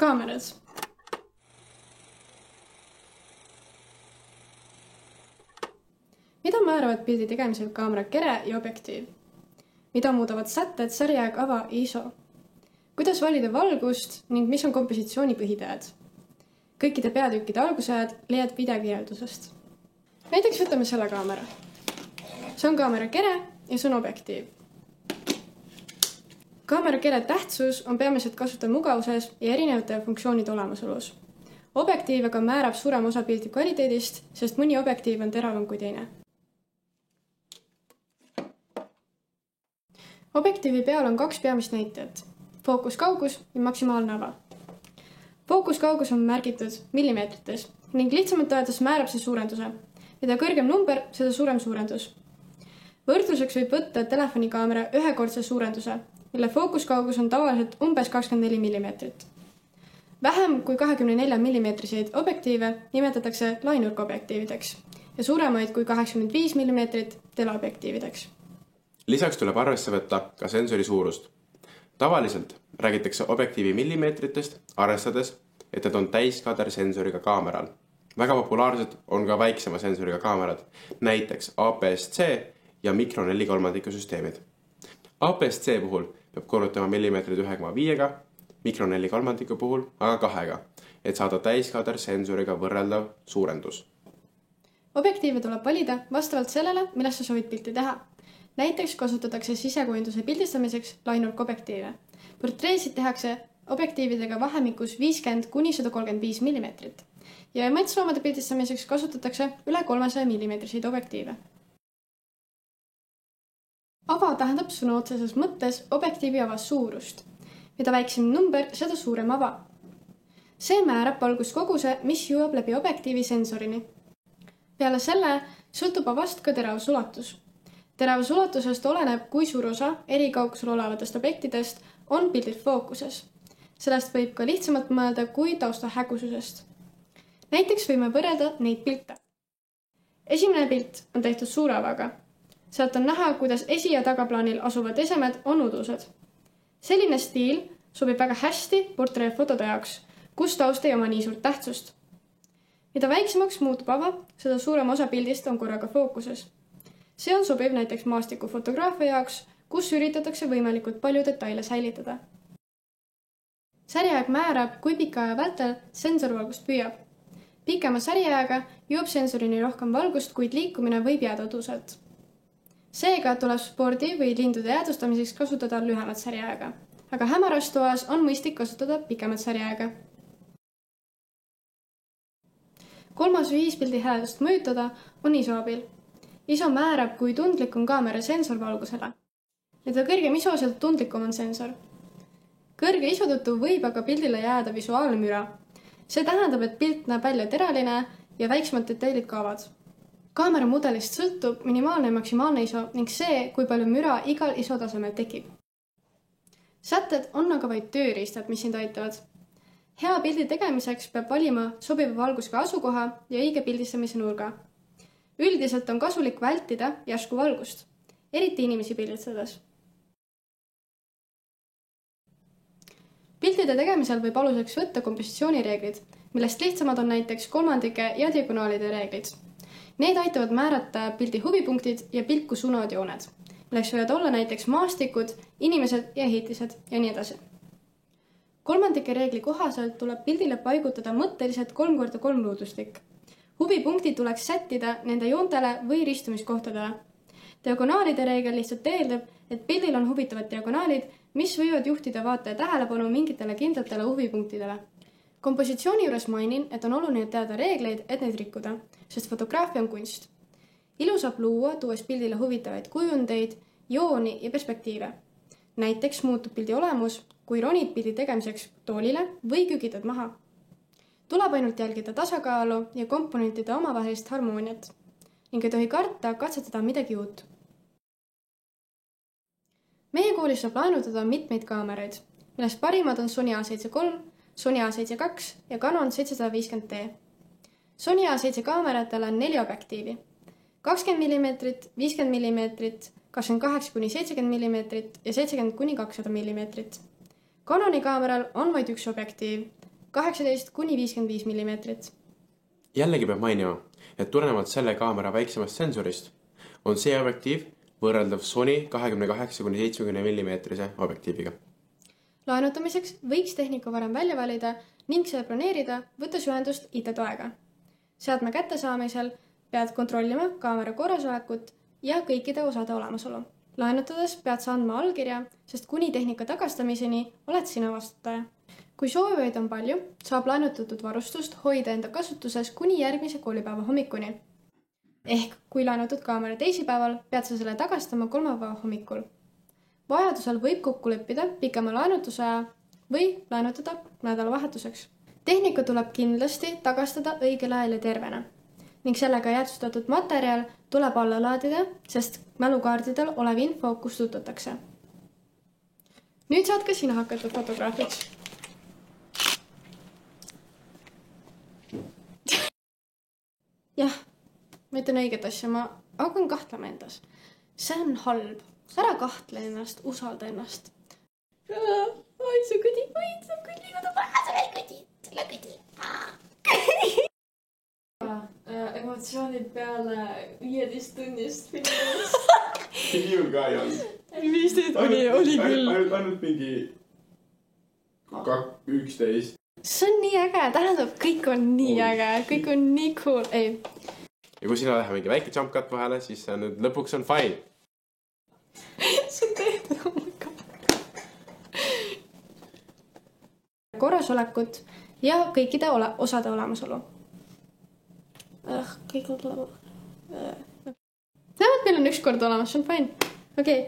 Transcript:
Kaamerad. Mida määravad pildi tegemisel kaamera kere ja objektiiv? Mida muudavad sätted, sarjajääg, ava ja ISO? Kuidas valida valgust ning mis on kompositsiooni põhitõed? Kõikide peatükkide algusajad leiad videokirjeldusest. Näiteks võtame selle kaamera. See on kaamera kere ja see on objektiiv. Kaamera kere tähtsus on peamiselt kasutada mugavuses ja erinevate funktsioonide olemasolus. Objektiiv aga määrab suurem osa pildi kvaliteedist, sest mõni objektiiv on teravam kui teine. Objektiivi peal on 2 peamist näitajat, fookuskaugus ja maksimaalne ava. Fookuskaugus on märgitud millimeetrites ning lihtsamalt öeldes määrab see suurenduse. Mida kõrgem number, seda suurem suurendus. Võrdluseks võib võtta telefonikaamera ühekordse suurenduse, mille fookuskaugus on tavaliselt umbes 24 millimeetrit. Vähem kui 24 millimeetriseid objektiive nimetatakse lainurkobjektiivideks ja suuremaid kui 85 millimeetrit teleobjektiivideks. Lisaks tuleb arvesse võtta ka sensori suurust. Tavaliselt räägitakse objektiivi millimeetritest, arvestades, et need on täiskaader sensoriga kaameral. Väga populaarsed on ka väiksema sensoriga kaamerad, näiteks APS-C ja mikro 4/3 süsteemid. APS-C puhul peab korrutama millimeetrid 1,5-ga, mikro 4/3 puhul aga 2-ga, et saada täiskaader sensoriga võrreldav suurendus. Objektiive tuleb valida vastavalt sellele, millest sa soovid pilti teha. Näiteks kasutatakse sisekujunduse pildistamiseks lainurkobjektiive. Portreesid tehakse objektiividega vahemikus 50–135 millimeetrit ja metsloomade pildistamiseks kasutatakse üle 300 millimeetriseid objektiive. Ava tähendab sõna otseses mõttes objektiivi ava suurust. Mida väiksem number, seda suurem ava. See määrab valguskoguse, mis jõuab läbi objektiivi sensorini. Peale selle sõltub avast ka teravusulatus. Teravusulatusest oleneb, kui suur osa eri kaugusel olevatest objektidest on pildil fookuses. Sellest võib ka lihtsamalt mõelda kui tausta hägususest. Näiteks võime võrrelda neid pilte. Esimene pilt on tehtud suure avaga. Sealt on näha, kuidas esi- ja tagaplaanil asuvad esemed on udused. Selline stiil sobib väga hästi portreefotode jaoks, kus taust ei oma nii suurt tähtsust. Mida väiksemaks muutub ava, seda suurem osa pildist on korraga fookuses. See on sobiv näiteks maastikufotograafia jaoks, kus üritatakse võimalikult palju detaile säilitada. Sarjajääg määrab, kui pika aja vältel sensor valgust püüab. Pikema sarjajääga jõuab sensorini rohkem valgust, kuid liikumine võib jääda uduselt. Seega tuleb spordi või lindude jäädvustamiseks kasutada lühemat sarjajääga, aga hämaras toas on mõistlik kasutada pikemat sarjajääga. Kolmas viis pildi heledust mõjutada on ISO abil. ISO määrab, kui tundlik on kaamera sensor valgusele. Mida kõrgem ISO, sealt tundlikum on sensor. Kõrge ISO tõttu võib aga pildile jääda visuaalne müra. See tähendab, et pilt näeb välja teraline ja väiksemad detailid kaovad. Kaamera mudelist sõltub minimaalne ja maksimaalne ISO ning see, kui palju müra igal ISO tasemel tekib. Sätted on aga vaid tööriistad, mis sind aitavad. Hea pildi tegemiseks peab valima sobiva valgusega asukoha ja õige pildistamise nurga. Üldiselt on kasulik vältida järsku valgust, eriti inimesi pildistades. Piltide tegemisel võib aluseks võtta kompositsioonireeglid, millest lihtsamad on näiteks kolmandike ja diagonaalide reeglid. Need aitavad määrata pildi huvipunktid ja pilku suunavad jooned, milleks võivad olla näiteks maastikud, inimesed ja ehitised ja nii edasi. Kolmandike reegli kohaselt tuleb pildile paigutada mõtteliselt 3x3 luudustik. Huvipunkti tuleks sättida nende joontele või ristumiskohtadele. Diagonaalide reegel lihtsalt eeldab, et pildil on huvitavad diagonaalid, mis võivad juhtida vaataja tähelepanu mingitele kindlatele huvipunktidele. Kompositsiooni juures mainin, et on oluline teada reegleid, et neid rikkuda, sest fotograafia on kunst. Ilu saab luua, tuues pildile huvitavaid kujundeid, jooni ja perspektiive. Näiteks muutub pildi olemus, kui ronid pildi tegemiseks toolile või kükitad maha. Tuleb ainult jälgida tasakaalu ja komponentide omavahelist harmooniat ning ei tohi karta katsetada midagi uut. Meie koolis saab laenutada mitmeid kaameraid, millest parimad on Sony A7 III, Sony A7 II ja Canon 750D. Sony A7 kaameratele on 4 objektiivi, 20 mm, 50 mm, 28–70 mm ja 70–200 mm. Canoni kaameral on vaid üks objektiiv, 18–55 millimeetrit. Jällegi peab mainima, et tulenevalt selle kaamera väiksemast sensorist on see objektiiv võrreldav Sony 28–70 millimeetrise objektiiviga. Laenutamiseks võiks tehniku varem välja valida ning see broneerida, võttes ühendust IT-toega. Seadme kättesaamisel pead kontrollima kaamera korrasolekut ja kõikide osade olemasolu. Laenutades pead sa andma allkirja, sest kuni tehnika tagastamiseni oled sina vastutaja. Kui soovivaid on palju, saab laenutatud varustust hoida enda kasutuses kuni järgmise koolipäeva hommikuni. Ehk kui laenutud kaamera teisipäeval, pead sa selle tagastama kolmapäeva hommikul. Vajadusel võib kokku leppida pikema laenutusaja või laenutada nädalavahetuseks. Tehnika tuleb kindlasti tagastada õigel ajal ja tervena ning sellega jäädvustatud materjal tuleb alla laadida, sest mälukaardidel olev info kustutatakse. Nüüd saad ka sina hakata fotograafiks. Jah, ma ütlen õiget asja, ma hakkan kahtlema endas. See on halb. Ära kahtle ennast, usalda ennast. Oi, su kõdi, liigutab väga selle kõdi. Emotsioonid peale 15 tunnist filmist. Minul ka ei olnud. 15 oli küll. Ainult mingi 11. See on nii äge, tähendab, kõik on nii äge, kõik on nii cool. Ei. Ja kui sina läheb mingi väike jump cut vahele, siis see nüüd lõpuks on fine. See on tehtud, oh my god. Korrasolekut ja kõikide osade olemasolu. Kõik on tulema. Näevad, meil on üks kord olemas, see on fine. Okei.